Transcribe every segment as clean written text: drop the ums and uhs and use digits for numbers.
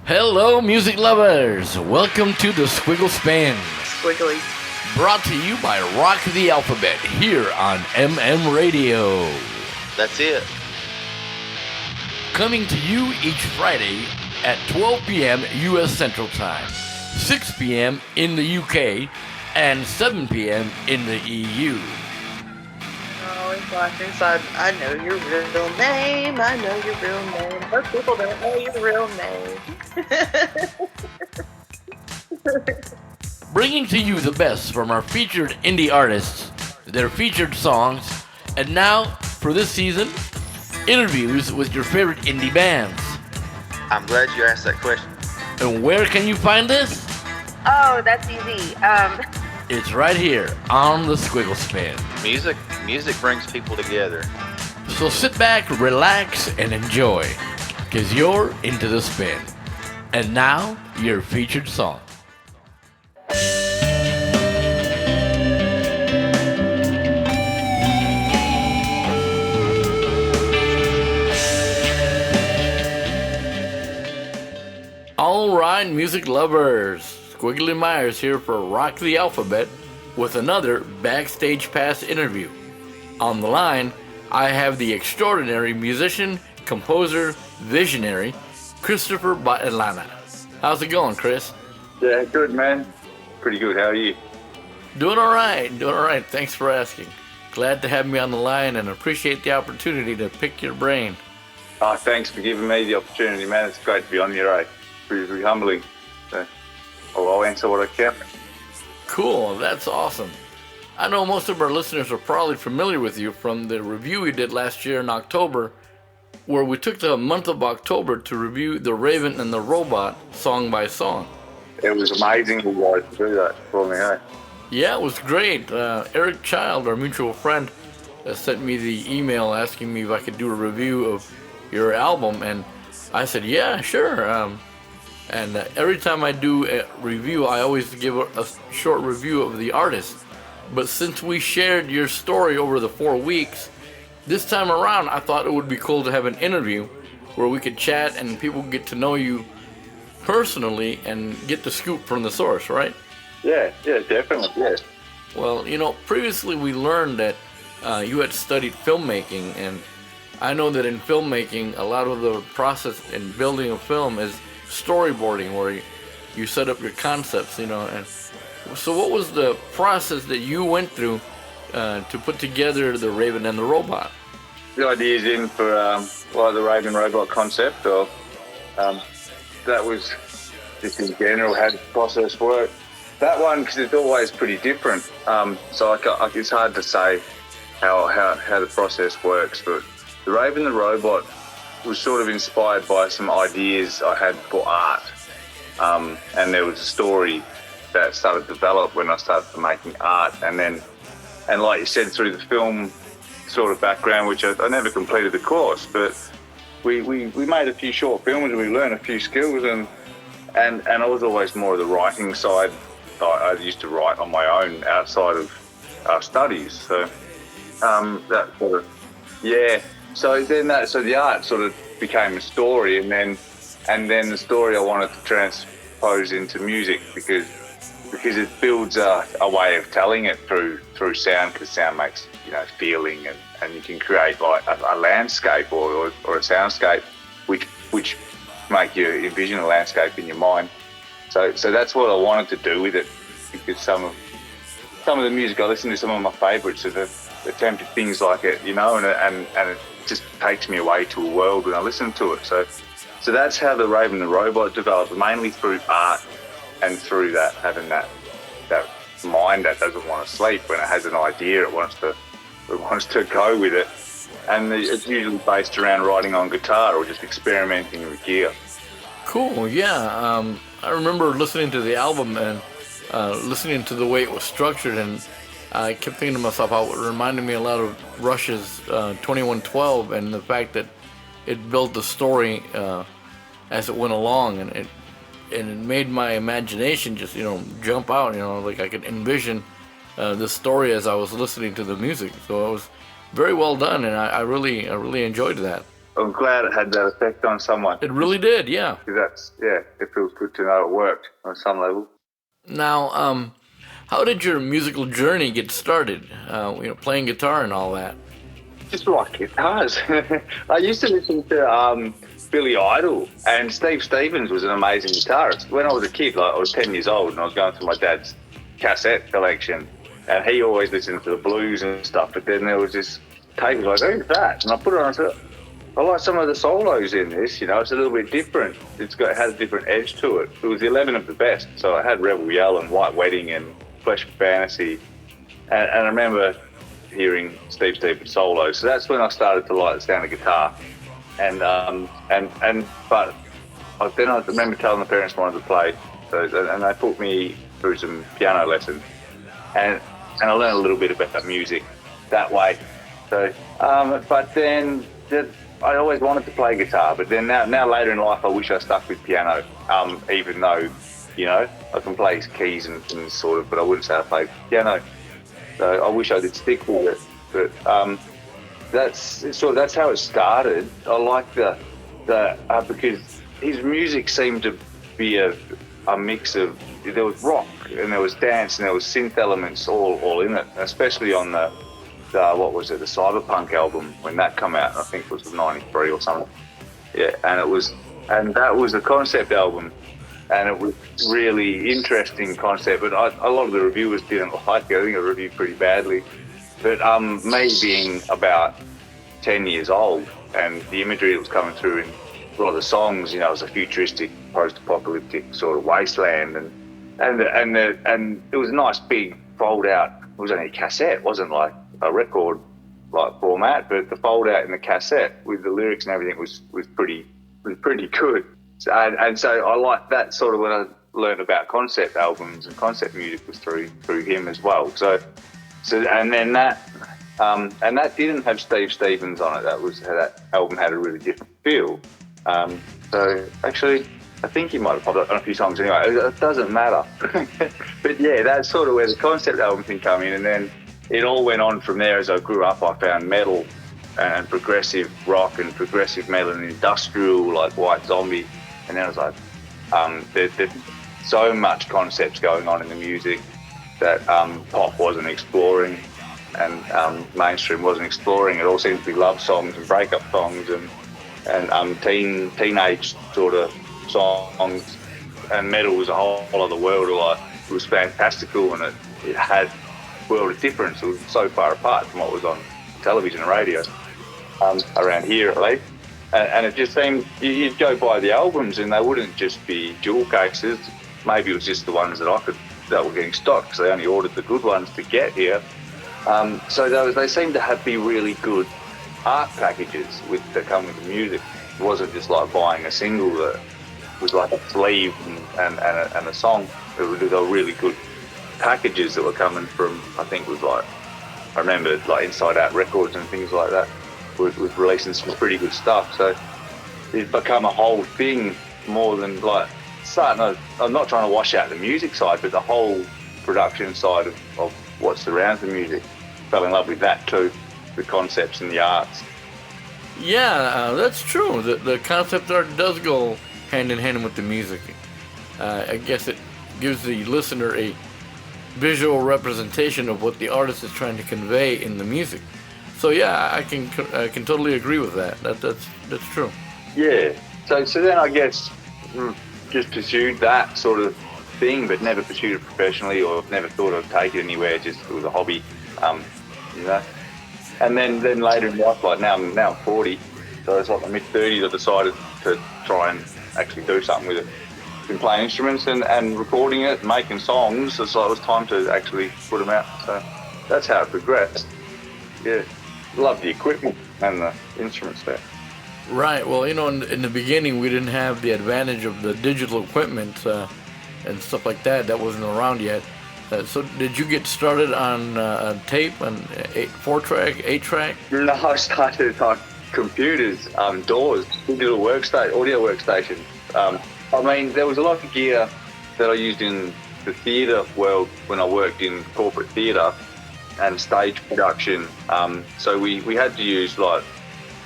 Hello, music lovers! Welcome to the Squiggle Spin, Squiggly. brought to you by Rock the Alphabet here on Radio. That's it. Coming to you each Friday at 12 p.m. U.S. Central Time, 6 p.m. in the UK, and 7 p.m. in the EU. Oh, it's like inside. I know your real name. I know your real name. Most people don't know your real name. Bringing to you the best from our featured indie artists, their featured songs, and now, for this season, interviews with your favorite indie bands. I'm glad you asked that question. And where can you find this? Oh, that's easy. It's right here on the Squiggle Spin. Music brings people together. So sit back, relax, and enjoy, because you're into the spin. And now, your featured song. All right, music lovers. Squiggly Myers here for Rock the Alphabet with another Backstage Pass interview. On the line, I have the extraordinary musician, composer, visionary, Kristopher Battilana. How's it going, Chris? Yeah, good, man. Pretty good. How are you? Doing all right. Thanks for asking. Glad to have me on the line and appreciate the opportunity to pick your brain. Thanks for giving me the opportunity, man. It's great to be on your pretty humbling. So I'll answer what I can. Cool, that's awesome. I know most of our listeners are probably familiar with you from the review we did last year in October, where we took the month of October to review The Raven and the Robot song by song. It was amazing you guys to do that for me, eh? Yeah, it was great. Eric Child, our mutual friend, sent me the email asking me if I could do a review of your album, and I said, yeah, sure. And every time I do a review, I always give a short review of the artist. But since we shared your story over the 4 weeks, this time around, I thought it would be cool to have an interview where we could chat and people get to know you personally and get the scoop from the source, right? Yeah, definitely, yeah. Well, previously we learned that you had studied filmmaking, and I know that in filmmaking, a lot of the process in building a film is storyboarding, where you set up your concepts, and so what was the process that you went through to put together The Raven and the Robot? The idea's in for the Raven robot concept, or that was just in general how the process worked. That one, because it's always pretty different, so it's hard to say how the process works, but The Raven and the Robot was sort of inspired by some ideas I had for art, and there was a story that started to develop when I started making art, and like you said, through the film sort of background, which I never completed the course, but we made a few short films and we learned a few skills, and I was always more of the writing side. I used to write on my own outside of our studies, so that sort of, yeah. So the art sort of became a story, and then the story I wanted to transpose into music because it builds a way of telling it through sound, because sound makes feeling, and you can create like a landscape or a soundscape which make you envision a landscape in your mind. So that's what I wanted to do with it, because some of the music I listen to, some of my favourites have attempted things like it, and it just takes me away to a world when I listen to it. So that's how The Raven and the Robot developed, mainly through art and through that, having that mind that doesn't want to sleep. When it has an idea, it wants to go with it, and it's usually based around writing on guitar or just experimenting with gear. Cool, yeah. I remember listening to the album and listening to the way it was structured, and I kept thinking to myself how it reminded me a lot of Rush's 2112, and the fact that it built the story as it went along, and it made my imagination just jump out. Like I could envision the story as I was listening to the music. So it was very well done, and I really enjoyed that. I'm glad it had that effect on someone. It really did, yeah. It feels good to know it worked on some level. Now, how did your musical journey get started? Playing guitar and all that. Just like guitars. I used to listen to Billy Idol, and Steve Stevens was an amazing guitarist. When I was a kid, like I was 10 years old, and I was going through my dad's cassette collection, and he always listened to the blues and stuff. But then there was this tape, like, who's that? And I put it on, and I said, I like some of the solos in this. It's a little bit different. It has a different edge to it. It was 11 of the best. So I had Rebel Yell and White Wedding and Flesh Fantasy, and I remember hearing Steve Stevens solos. So that's when I started to like the sound of guitar. But then I remember telling the parents I wanted to play, and they put me through some piano lessons, and I learned a little bit about music that way. So, but then I always wanted to play guitar, but then now later in life I wish I stuck with piano, even though, I can play keys and sort of, but I wouldn't say I play piano. So I wish I did stick with it. But that's how it started. I like because his music seemed to be a mix of, there was rock and there was dance and there was synth elements all in it, especially on the the Cyberpunk album when that came out. I think it was 93 or something. Yeah, and that was a concept album, and it was really interesting concept. But a lot of the reviewers didn't like it. I think it reviewed pretty badly. But me being about 10 years old, and the imagery that was coming through in a lot of the songs, it was a futuristic, post-apocalyptic sort of wasteland, and it was a nice big fold out. It was only a cassette, it wasn't like a record like format, but the fold out in the cassette with the lyrics and everything was pretty good. So I like that sort of when I learned about concept albums and concept music was through him as well. So and then that didn't have Steve Stevens on it. That album had a really different feel. So actually, I think he might have popped up on a few songs anyway. It doesn't matter. But yeah, that's sort of where the concept album thing came in, and then it all went on from there. As I grew up, I found metal and progressive rock and progressive metal and industrial, like White Zombie. And then I was like, there's so much concepts going on in the music that pop wasn't exploring and mainstream wasn't exploring. It all seemed to be love songs and breakup songs and teenage sort of songs. And metal was a whole other world. It was fantastical, and it had a world of difference. It was so far apart from what was on television and radio around here at least. And it just seemed, you'd go by the albums and they wouldn't just be jewel cases. Maybe it was just the ones that were getting stocked, because they only ordered the good ones to get here. So they seemed to be really good art packages that come with the music. It wasn't just like buying a single that was like a sleeve and a song. They were really good packages that were coming from, I think it was like, I remember like Inside Out Records and things like that was releasing some pretty good stuff. So it's become a whole thing more than like I'm not trying to wash out the music side, but the whole production side of what surrounds the music. Fell in love with that too, the concepts and the arts. Yeah, that's true. The concept art does go hand in hand with the music. I guess it gives the listener a visual representation of what the artist is trying to convey in the music. So yeah, I can totally agree with that. That's true. Yeah. So then I guess just pursued that sort of thing, but never pursued it professionally, or never thought I'd take it anywhere. Just it was a hobby, And then later in life, like now I'm 40, so it's like my mid-30s. I decided to try and actually do something with it. Been playing instruments and recording it, making songs. So it was time to actually put them out. So that's how it progressed. Yeah, love the equipment and the instruments there. Right. Well, in the beginning, we didn't have the advantage of the digital equipment and stuff like that. That wasn't around yet. So did you get started on tape, on 4-track, 8-track? No, I started on computers, DAWs, digital audio workstations. I mean, there was a lot of gear that I used in the theatre world when I worked in corporate theatre and stage production. So we had to use like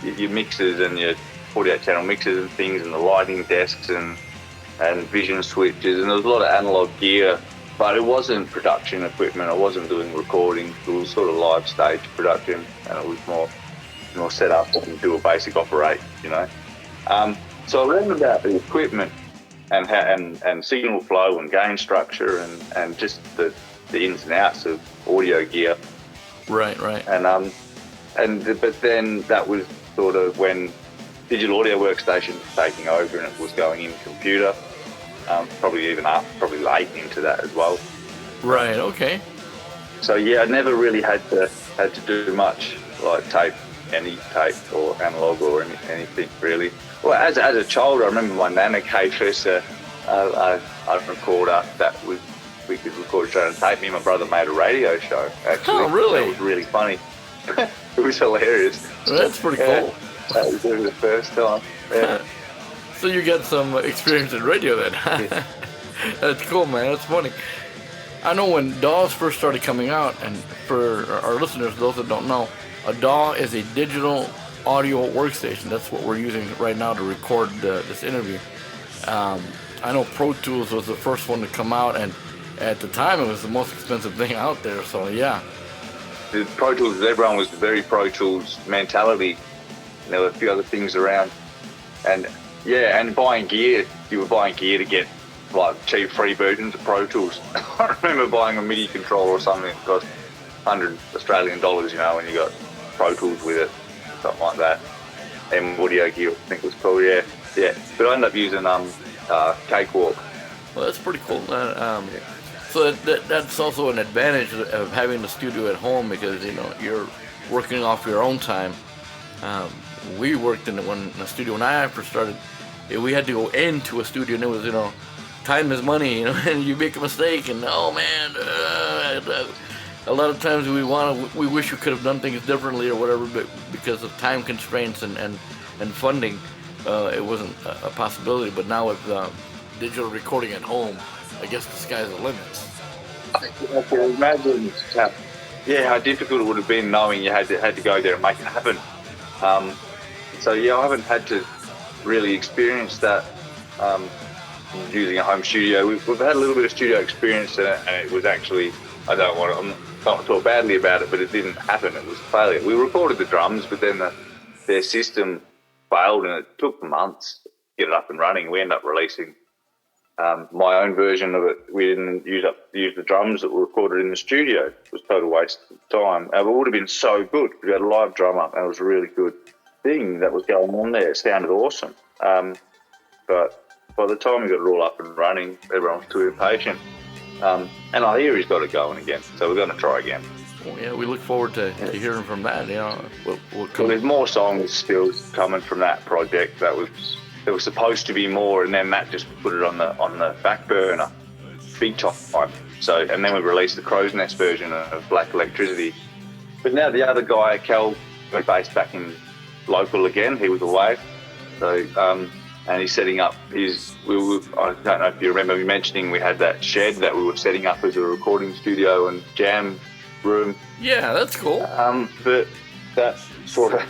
your mixers and your 48 channel mixers and things, and the lighting desks and vision switches, and there was a lot of analog gear, but it wasn't production equipment. I wasn't doing recording. It was sort of live stage production, and it was more set up and do a basic operate, you know. So I learned about the equipment and signal flow and gain structure and just the ins and outs of audio gear. Right. But then that was sort of when digital audio workstation was taking over, and it was going in computer. Probably late into that as well. Right. Okay. So yeah, I never really had to do much like any tape or analog or anything really. Well, as a child, I remember my nana gave us a recorder that we could record straight on tape. Me and my brother made a radio show. Actually, oh really? That was really funny. It was hilarious. That's pretty cool. That was the first time. Yeah. So you got some experience in radio then. Yeah. That's cool, man. That's funny. I know when DAWs first started coming out, and for our listeners, those that don't know, a DAW is a digital audio workstation. That's what we're using right now to record this interview. I know Pro Tools was the first one to come out, and at the time it was the most expensive thing out there, so yeah. The Pro Tools, everyone was very Pro Tools mentality. And there were a few other things around. And yeah, and buying gear, you were buying gear to get like cheap free versions of Pro Tools. I remember buying a MIDI controller or something that cost 100 Australian dollars, you know, and you got Pro Tools with it, something like that. And audio gear, I think it was called, yeah. But I ended up using Cakewalk. Well, that's pretty cool. So that's also an advantage of having the studio at home, because you know you're working off your own time. We worked in the studio when I first started. We had to go into a studio, and it was, you know, time is money, you know, and you make a mistake, and oh man, a lot of times we wish we could have done things differently or whatever, but because of time constraints and funding, it wasn't a possibility. But now with digital recording at home, I guess the sky's the limit. I can imagine how difficult it would have been knowing you had to go there and make it happen. So yeah, I haven't had to really experience that using a home studio. We've had a little bit of studio experience, and it was actually, I don't want to talk badly about it, but it didn't happen. It was a failure. We recorded the drums, but then their system failed, and it took months to get it up and running. We ended up releasing my own version of it. We didn't use the drums that were recorded in the studio. It was a total waste of time. But it would have been so good. We had a live drum up, and it was a really good thing that was going on there. It sounded awesome. But by the time we got it all up and running, everyone was too impatient. And I hear he's got it going again, so we're going to try again. Well, yeah, we look forward to hearing from that. You know, well, there's more songs still coming from that project. There was supposed to be more, and then Matt just put it on the back burner, big time. So, and then we released the Crow's Nest version of Black Electricity. But now the other guy, Cal, we're based back in local again. He was away, so and he's setting up his. I don't know if you remember me mentioning we had that shed that we were setting up as a recording studio and jam room. Yeah, that's cool. But that sort of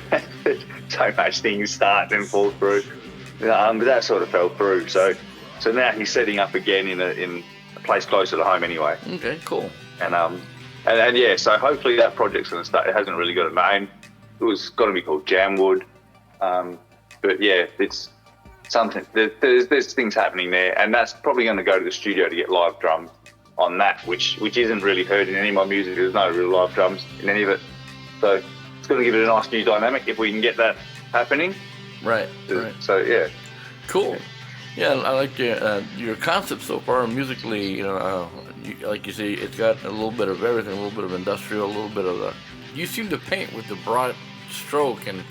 so much things start and fall through. But that sort of fell through. So now he's setting up again in a place closer to home anyway. Okay, cool. And yeah, so hopefully that project's going to start. It hasn't really got a name. It was going to be called Jamwood. But yeah, it's something. There's things happening there, and that's probably going to go to the studio to get live drums on that, which isn't really heard in any of my music. There's no real live drums in any of it. So it's going to give it a nice new dynamic if we can get that happening. Right. So yeah, cool. Yeah, I like your concept so far musically. You know, like you say, it's got a little bit of everything, a little bit of industrial, a little bit of the. You seem to paint with the broad stroke, and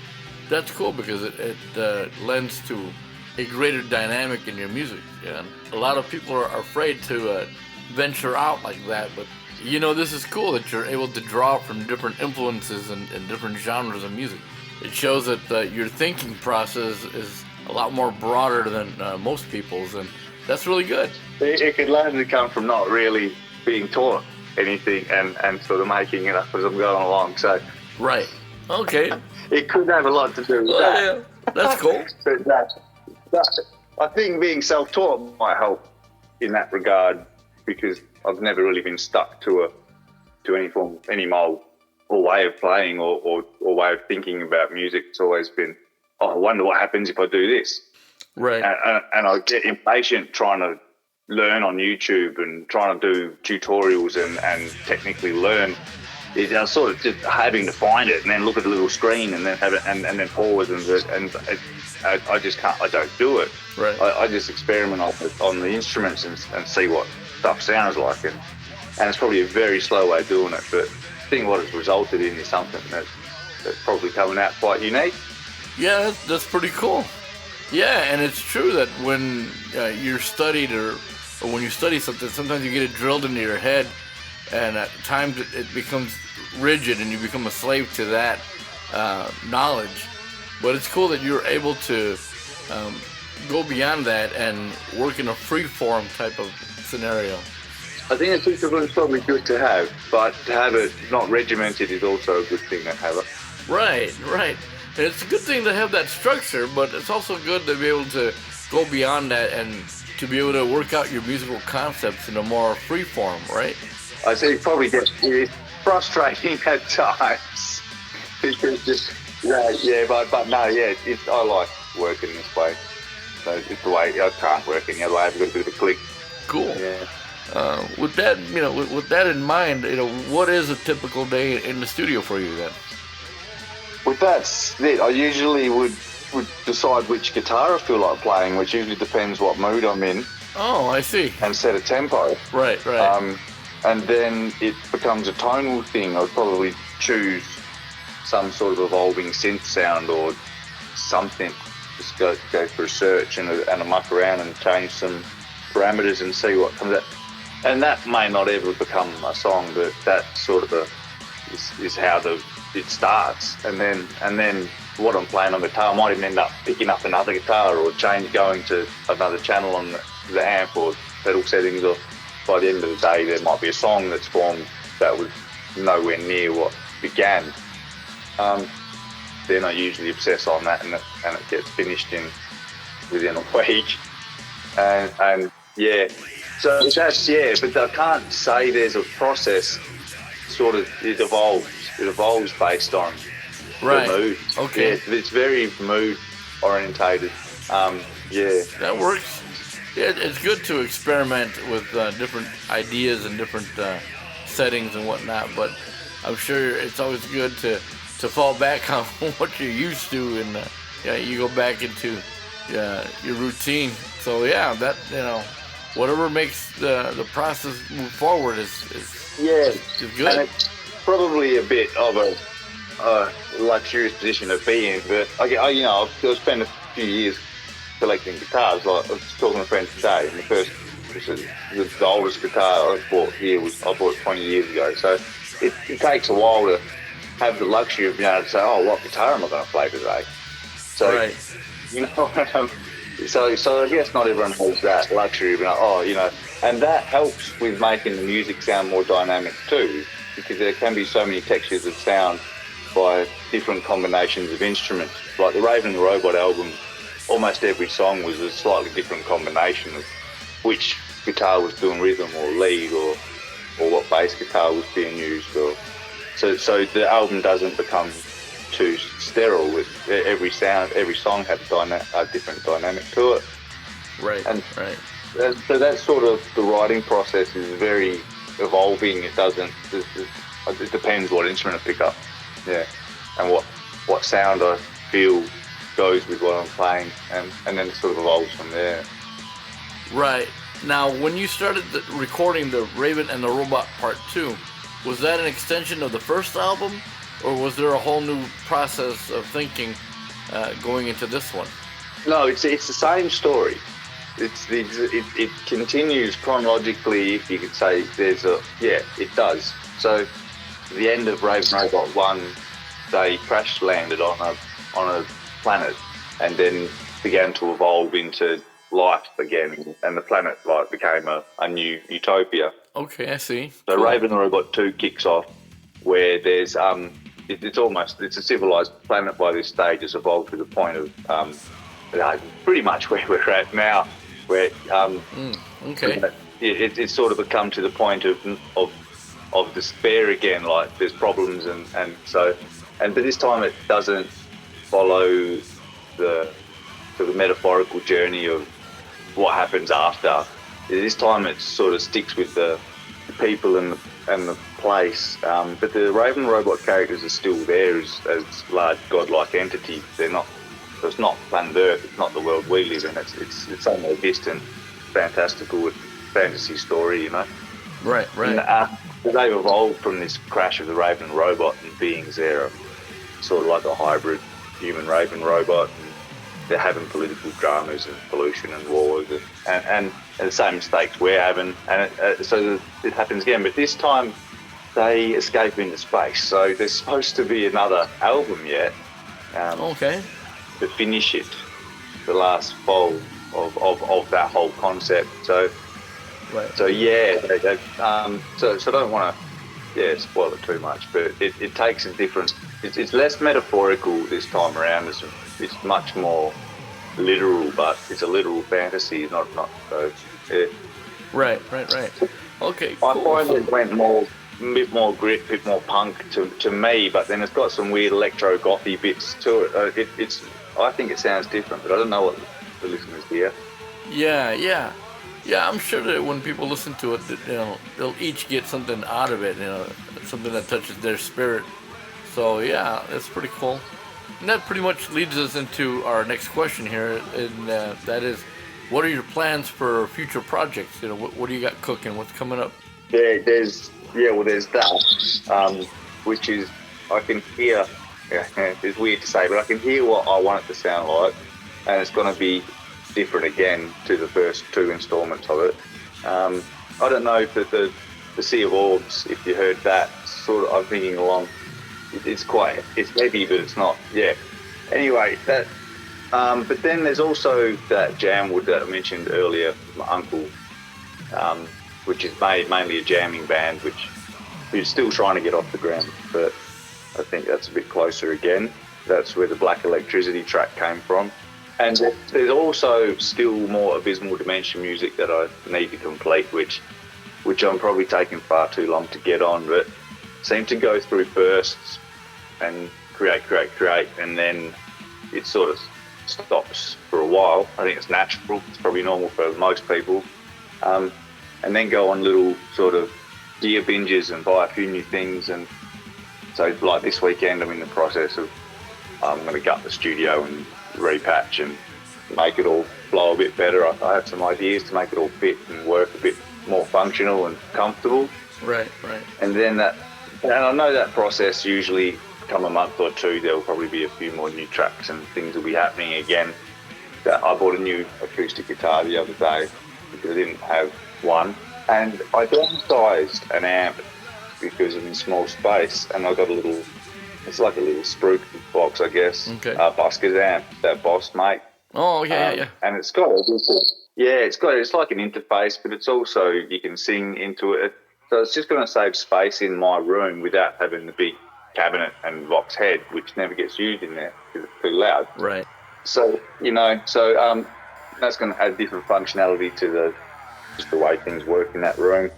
that's cool because it lends to a greater dynamic in your music. And a lot of people are afraid to venture out like that, but you know, this is cool that you're able to draw from different influences and different genres of music. It shows that your thinking process is a lot more broader than most people's, and that's really good. It could largely come from not really being taught anything and sort of making it up as I'm going along. So right, okay. it could have a lot to do with Well, that. yeah, that's cool. But I think being self-taught might help in that regard, because I've never really been stuck to any mold or way of playing or way of thinking about music. It's always been, I wonder what happens if I do this. Right. And I get impatient trying to learn on YouTube and trying to do tutorials and technically learn. I'm sort of just having to find it and then look at the little screen and then have it and then pause and I just can't. I don't do it. Right. I just experiment on the instruments and see what stuff sounds like, and it's probably a very slow way of doing it. But I think what it's resulted in is something that's probably coming out quite unique. Yeah, that's pretty cool. Yeah, and it's true that when you're studied or when you study something, sometimes you get it drilled into your head, and at times it becomes rigid and you become a slave to that knowledge. But it's cool that you're able to go beyond that and work in a free-form type of scenario. I think a discipline's probably good to have, but to have it not regimented is also a good thing to have it. Right. And it's a good thing to have that structure, but it's also good to be able to go beyond that and to be able to work out your musical concepts in a more free form, right? I say it probably gets frustrating at times. Because just, but no, I like working this way. So it's the way, I can't work any other way. I've got a bit of a click. Cool. Yeah. With that, with that in mind, what is a typical day in the studio for you then? With that, I usually would decide which guitar I feel like playing, which usually depends what mood I'm in. Oh, I see. And set a tempo. Right. And then it becomes a tonal thing. I'd probably choose some sort of evolving synth sound or something. Just go for a search and a muck around and change some parameters and see what comes out. And that may not ever become a song, but that sort of is how it starts. And then what I'm playing on guitar, I might even end up picking up another guitar or going to another channel on the amp or pedal settings, or by the end of the day there might be a song that's formed that was nowhere near what began. Then I usually obsess on that and it gets finished within a week. And yeah, so that's, but I can't say there's a process. Sort of, it evolves based on the mood. Okay. Yeah, it's very mood orientated. That works. Yeah, it's good to experiment with different ideas and different settings and whatnot, but I'm sure it's always good to fall back on what you're used to, and you go back into your routine. So that whatever makes the process move forward is good. And it's probably a bit of a luxurious position to be in, but I've spent a few years collecting guitars. Like I was talking to a friend today, and the oldest guitar I bought here I bought 20 years ago. So it takes a while to have the luxury of being able to say, oh, what guitar am I going to play today? So, so I guess not everyone has that luxury of being like, and that helps with making the music sound more dynamic too, because there can be so many textures of sound by different combinations of instruments. Like the Raven and the Robot album, almost every song was a slightly different combination of which guitar was doing rhythm or lead or what bass guitar was being used. So the album doesn't become too sterile. With every song had a different dynamic to it. Right. So that's sort of, the writing process is very evolving. It depends what instrument I pick up. Yeah. And what sound I feel goes with what I'm playing, and then it sort of evolves from there. Right. Now, when you started recording the Raven and the Robot Part 2, was that an extension of the first album, or was there a whole new process of thinking going into this one? No, it's the same story. It continues chronologically, if you could say. It does. So the end of Raven Robot 1, they crash landed on a planet and then began to evolve into life again, and the planet became a new utopia. Okay, I see. So cool. Raven Robot 2 kicks off where there's it's a civilized planet by this stage. It's evolved to the point of pretty much where we're at now, where Okay. it's sort of come to the point of despair again. Like there's problems but this time it doesn't follow the sort of metaphorical journey of what happens after. This time it sort of sticks with the people and the place, but the Raven robot characters are still there as large godlike entities. They're not. It's not planet Earth. It's not the world we live in. It's somewhere distant, fantastical fantasy story, you know. Right. And, they've evolved from this crash of the Raven robot and beings there are sort of like a hybrid human Raven robot. And they're having political dramas and pollution and wars and the same mistakes we're having. And so it happens again. But this time they escape into space. So there's supposed to be another album yet. Okay. To finish it, the last fold of that whole concept. So, Right. So yeah, so I don't want to spoil it too much, but it takes a different. It's less metaphorical this time around. It's much more literal, but it's a literal fantasy, not so. Yeah. Right. Okay. I Cool. find it went a bit more grit, a bit more punk to me, but then it's got some weird electro gothy bits to it. I think it sounds different, but I don't know what the listeners hear. Yeah. I'm sure that when people listen to it, that, they'll each get something out of it. Something that touches their spirit. So yeah, that's pretty cool. And that pretty much leads us into our next question here, and that is, what are your plans for future projects? What do you got cooking? What's coming up? There's that, which is I can hear. It's weird to say, but I can hear what I want it to sound like, and it's going to be different again to the first two installments of it. I don't know if the Sea of Orbs, if you heard that, sort of, I'm thinking along. It's heavy, but it's not. Yeah. Anyway, that. But then there's also that Jamwood that I mentioned earlier, my uncle, which is mainly a jamming band, which we're still trying to get off the ground, but I think that's a bit closer again. That's where the Black Electricity track came from. And there's also still more Abysmal Dimension music that I need to complete, which I'm probably taking far too long to get on, but seem to go through bursts and create, and then it sort of stops for a while. I think it's natural. It's probably normal for most people. And then go on little sort of gear binges and buy a few new things. And so like this weekend, I'm in the process of I'm going to gut the studio and repatch and make it all flow a bit better. I have some ideas to make it all fit and work a bit more functional and comfortable. Right. And then and I know that process usually come a month or two, there'll probably be a few more new tracks and things will be happening again. I bought a new acoustic guitar the other day because I didn't have one. And I downsized an amp because I'm in small space, and I got it's like a little spruik box, I guess. Okay. Busker's amp, that Boss, mate. Oh, yeah. And it's got it's like an interface, but it's also, you can sing into it. So it's just going to save space in my room without having the big cabinet and Vox head, which never gets used in there because it's too loud. Right. So, that's going to add different functionality to just the way things work in that room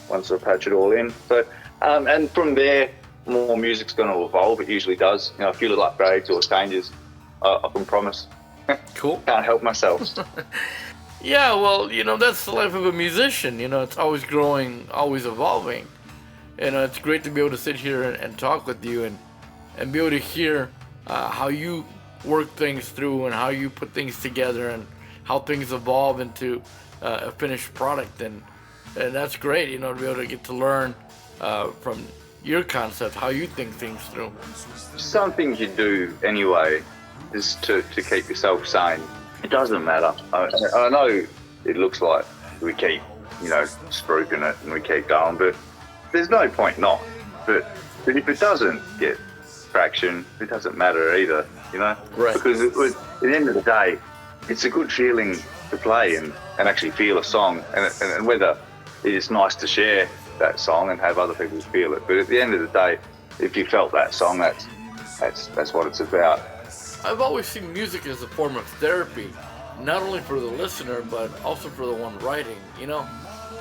once I patch it all in. So, and from there, more music's going to evolve. It usually does. A few little upgrades or changes, I can promise. Cool. Can't help myself. Yeah, well, that's the life of a musician. It's always growing, always evolving. It's great to be able to sit here and talk with you and be able to hear how you work things through and how you put things together and how things evolve into a finished product. And that's great, to be able to get to learn from your concept, how you think things through. Some things you do anyway is to keep yourself sane. It doesn't matter. I know it looks like we keep, spruiking it and we keep going, but there's no point not. But if it doesn't get traction, it doesn't matter either, Right. Because at the end of the day, it's a good feeling to play and actually feel a song, and whether it's nice to share that song and have other people feel it. But at the end of the day, if you felt that song, that's what it's about. I've always seen music as a form of therapy, not only for the listener, but also for the one writing, you know?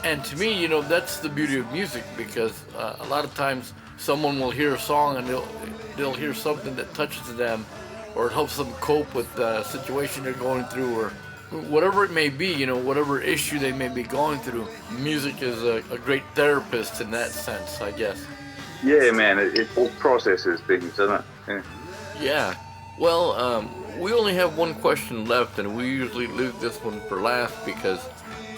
And to me, you know, that's the beauty of music, because a lot of times someone will hear a song and they'll hear something that touches them, or it helps them cope with the situation they're going through, or whatever it may be, you know, whatever issue they may be going through. Music is a great therapist in that sense, I guess. Yeah, man, it processes things, doesn't it? Yeah. Yeah. Well, we only have one question left, and we usually leave this one for last because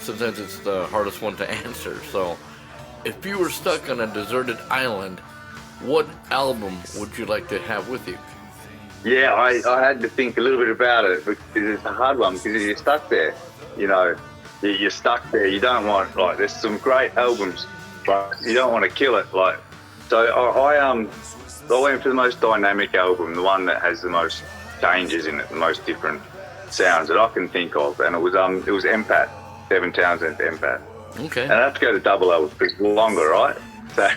sometimes it's the hardest one to answer. So, if you were stuck on a deserted island, what album would you like to have with you? Yeah, I had to think a little bit about it because it's a hard one, because if you're stuck there, you know, you're stuck there. You don't want, like, there's some great albums, but you don't want to kill it. Like, so I went for the most dynamic album, the one that has the most changes in it, the most different sounds that I can think of, and it was Empath, Devin Townsend's Empath. Okay. And I have to go to double album because it's longer, right? So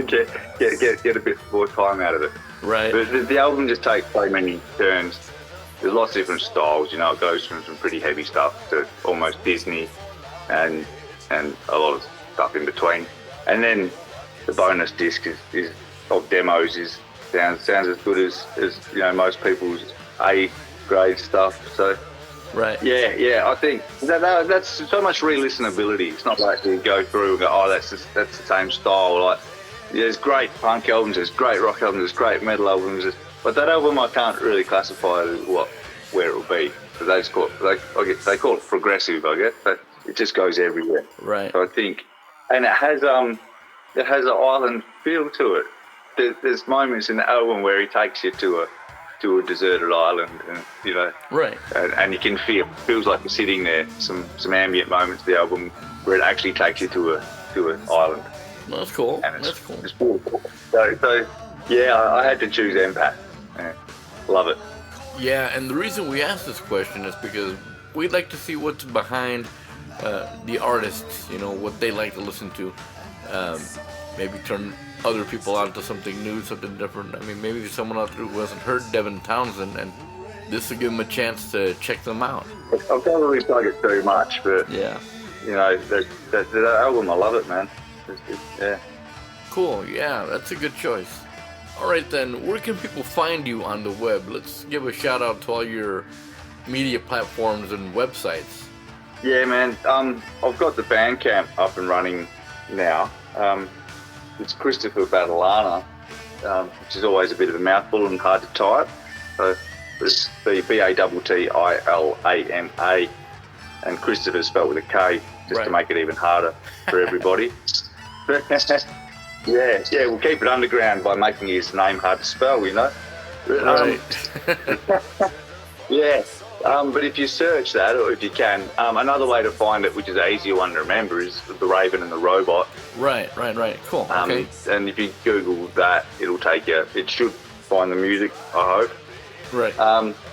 get a bit more time out of it. Right. But the album just takes so many turns. There's lots of different styles, you know. It goes from some pretty heavy stuff to almost Disney, and a lot of stuff in between. And then the bonus disc is of demos sounds as good as you know, most people's A grade stuff. So Right. yeah, I think that's so much re-listenability. It's not like you go through and go, oh, that's the same style. Like, there's great punk albums, there's great rock albums, there's great metal albums, but that album I can't really classify as where it will be. So they call it progressive, I guess, but it just goes everywhere. Right. So I think, and it has an island feel to it. There's moments in the album where he takes you to a deserted island, and you know, Right. and you can feels like you're sitting there. Some ambient moments of the album where it actually takes you to an island. Well, that's cool. And That's cool. It's beautiful. So yeah, I had to choose Empath. Yeah, love it. Yeah, and the reason we asked this question is because we'd like to see what's behind the artists, you know, what they like to listen to. Maybe turn other people on to something new, something different. I mean, maybe there's someone out there who hasn't heard Devin Townsend, and this will give them a chance to check them out. I'll probably plug it too much, but Yeah. you know, that album, I love it, man. Yeah. Cool. Yeah, that's a good choice. All right, then, where can people find you on the web? Let's give a shout out to all your media platforms and websites. Yeah, man. I've got the Bandcamp up and running now. It's Kristopher Battilana, which is always a bit of a mouthful and hard to type. So it's Battilama, and Kristopher spelled with a K, just to make it even harder for everybody. yeah, we'll keep it underground by making his name hard to spell, you know. Right. Yeah. But if you search that, or if you can, another way to find it, which is an easier one to remember, is The Raven and the Robot. Right. Cool. Okay. And if you Google that, it'll take you. It should find the music, I hope. Right.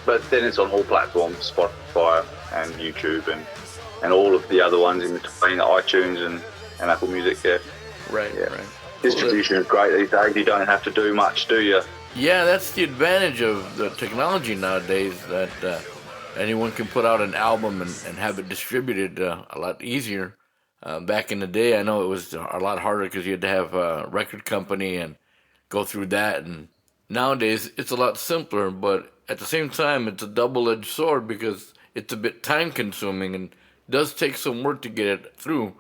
But then it's on all platforms, Spotify and YouTube and all of the other ones in between, iTunes and Apple Music. Yeah. Right. Distribution is great these days. You don't have to do much, do you? Yeah, that's the advantage of the technology nowadays, that anyone can put out an album and have it distributed a lot easier. Back in the day, I know it was a lot harder because you had to have a record company and go through that. And nowadays, it's a lot simpler, but at the same time, it's a double-edged sword because it's a bit time-consuming and does take some work to get it through.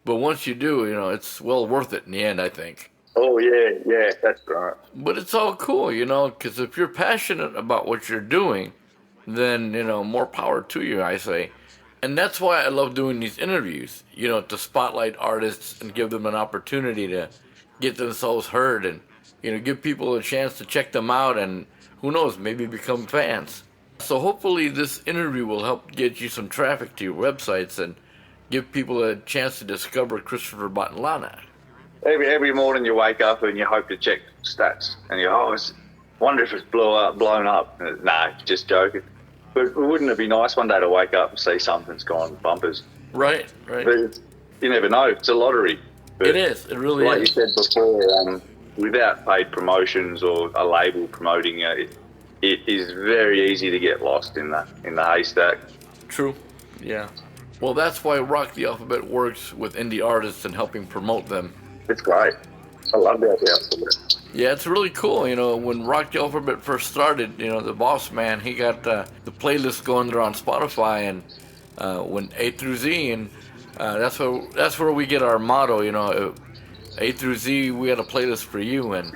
But once you do, you know, it's well worth it in the end, I think. Oh, yeah, that's right. But it's all cool, you know, because if you're passionate about what you're doing, then, you know, more power to you, I say. And that's why I love doing these interviews, you know, to spotlight artists and give them an opportunity to get themselves heard and, you know, give people a chance to check them out and, who knows, maybe become fans. So hopefully this interview will help get you some traffic to your websites and give people a chance to discover Kristopher Battilana. Every morning you wake up and you hope to check stats and you go, I wonder if it's blown up. Nah, just joking. But wouldn't it be nice one day to wake up and see something's gone bumpers? Right. But you never know. It's a lottery. But it is. It really like is. you said before, without paid promotions or a label promoting it, it is very easy to get lost in the haystack. True. Yeah. Well, that's why Rock the Alphabet works with indie artists and helping promote them. It's great. I love that alphabet. Yeah, it's really cool. You know, when Rock the Alphabet first started, you know, the boss man, he got the playlist going there on Spotify, and when A through Z, and that's where we get our motto. You know, A through Z, we had a playlist for you, and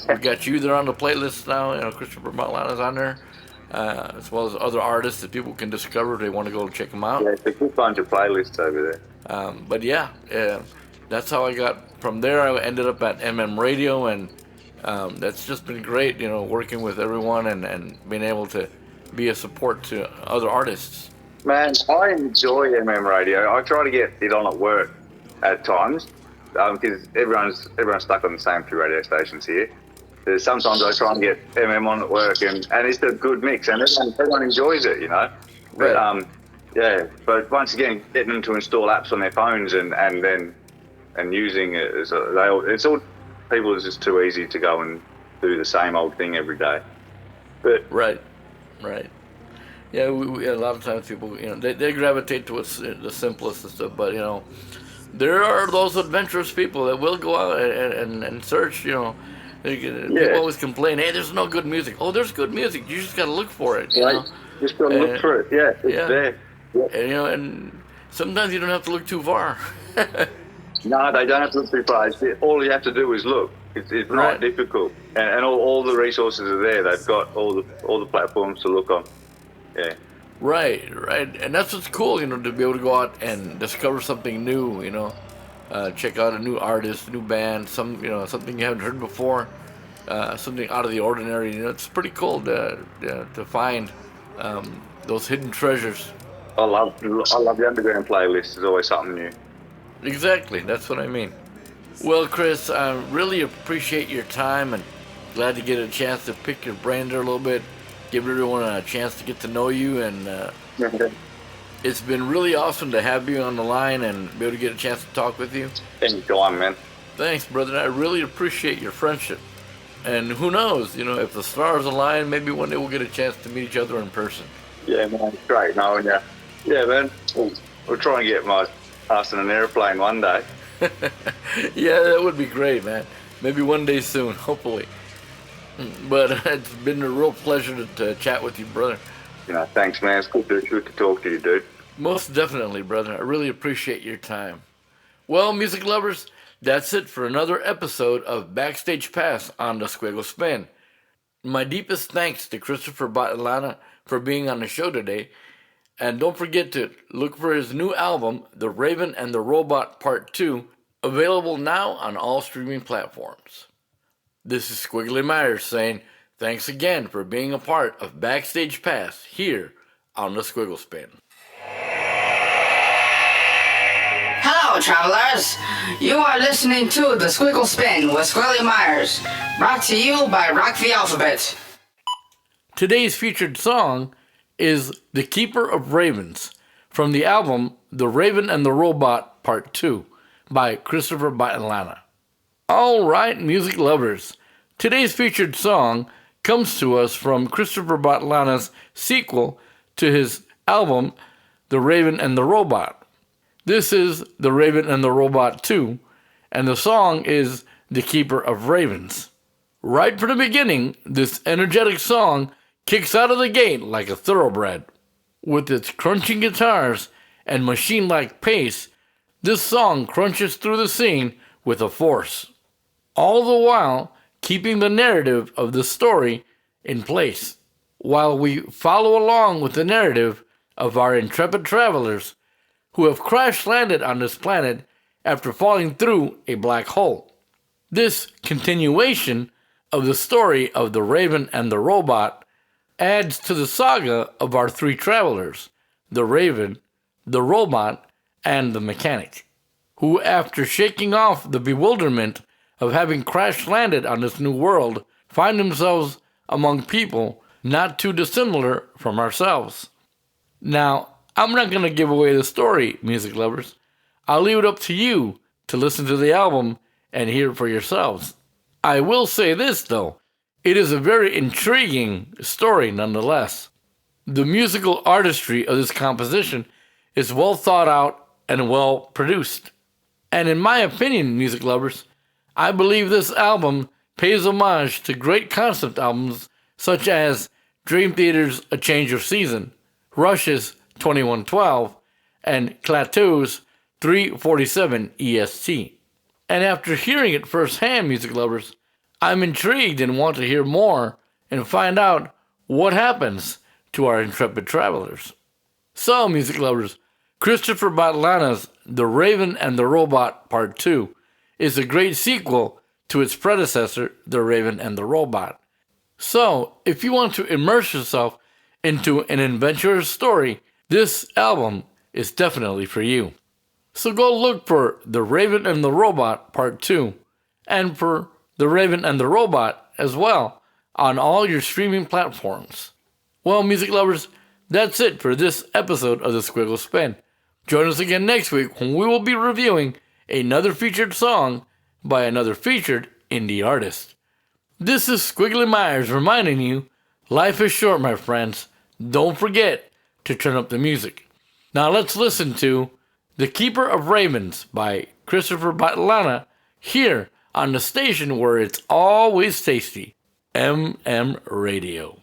we got you there on the playlist now. You know, Kristopher Battilana's on there, as well as other artists that people can discover if they want to go check them out. Yeah, it's a good bunch of playlists over there. But yeah, that's how I got from there. I ended up at Radio, and that's just been great, you know, working with everyone and being able to be a support to other artists. Man, I enjoy Radio. I try to get it on at work at times because everyone's stuck on the same 2 radio stations here. Sometimes I try and get on at work, and it's a good mix, and everyone enjoys it, you know. But Right. yeah, but once again, getting them to install apps on their phones and using it it's all people is just too easy to go and do the same old thing every day. But Right. Yeah, we a lot of times people, you know, they gravitate towards the simplest and stuff, but you know, there are those adventurous people that will go out and search, you know. People always complain, hey, there's no good music. Oh, there's good music. You just got to look for it, you know. Just got to look for it. Yeah, it's there. Yeah. And, you know, and sometimes you don't have to look too far. No, they don't have to look too far. All you have to do is look. It's not Right. difficult, and all the resources are there. They've got all the platforms to look on. Yeah. Right, and that's what's cool, you know, to be able to go out and discover something new, you know, check out a new artist, new band, something you haven't heard before, something out of the ordinary. You know, it's pretty cool to find those hidden treasures. I love the underground playlist. There's always something new. Exactly, that's what I mean. Well, Chris, I really appreciate your time and glad to get a chance to pick your brain there a little bit, give everyone a chance to get to know you, and it's been really awesome to have you on the line and be able to get a chance to talk with you. Anytime, man. Thanks, brother. I really appreciate your friendship. And who knows, you know, if the stars align, maybe one day we'll get a chance to meet each other in person. Yeah, man. It's great knowing you. Yeah, man. We'll try and get my ass in an airplane one day. Yeah, that would be great, man. Maybe one day soon, hopefully. But it's been a real pleasure to chat with you, brother. You know, thanks, man. It's good to talk to you, dude. Most definitely, brother. I really appreciate your time. Well, music lovers, that's it for another episode of Backstage Pass on the Squiggle Spin. My deepest thanks to Kristopher Battilana for being on the show today. And don't forget to look for his new album, The Raven and the Robot Part 2, available now on all streaming platforms. This is Squiggly Myers saying thanks again for being a part of Backstage Pass here on the Squiggle Spin. Hello, travelers. You are listening to The Squiggle Spin with Squigly Myers, brought to you by Rock the Alphabet. Today's featured song is The Keeper of Ravens from the album The Raven and the Robot Part 2 by Kristopher Battilana. All right, music lovers, today's featured song comes to us from Kristopher Battilana's sequel to his album The Raven and the Robot. This is The Raven and the Robot 2, and the song is The Keeper of Ravens. Right from the beginning, this energetic song kicks out of the gate like a thoroughbred. With its crunching guitars and machine-like pace, this song crunches through the scene with a force, all the while keeping the narrative of the story in place, while we follow along with the narrative of our intrepid travelers who have crash-landed on this planet after falling through a black hole. This continuation of the story of the Raven and the Robot adds to the saga of our 3 travelers, the Raven, the Robot, and the Mechanic, who, after shaking off the bewilderment of having crash-landed on this new world, find themselves among people not too dissimilar from ourselves. Now, I'm not going to give away the story, music lovers. I'll leave it up to you to listen to the album and hear it for yourselves. I will say this, though. It is a very intriguing story nonetheless. The musical artistry of this composition is well thought out and well produced. And in my opinion, music lovers, I believe this album pays homage to great concept albums such as Dream Theater's A Change of Season, Rush's 2112, and Klaatu's 347 EST. And after hearing it firsthand, music lovers, I'm intrigued and want to hear more and find out what happens to our intrepid travelers. So, music lovers, Kristopher Battilana's The Raven and the Robot Part 2 is a great sequel to its predecessor, The Raven and the Robot. So, if you want to immerse yourself into an adventurous story, this album is definitely for you. So go look for The Raven and the Robot Part 2 and for The Raven and the Robot as well on all your streaming platforms. Well, music lovers, that's it for this episode of the Squiggle Spin. Join us again next week when we will be reviewing another featured song by another featured indie artist. This is Squiggly Myers reminding you, life is short, my friends. Don't forget to turn up the music. Now let's listen to The Keeper of Ravens by Kristopher Battilana here on the station where it's always tasty, MM Radio.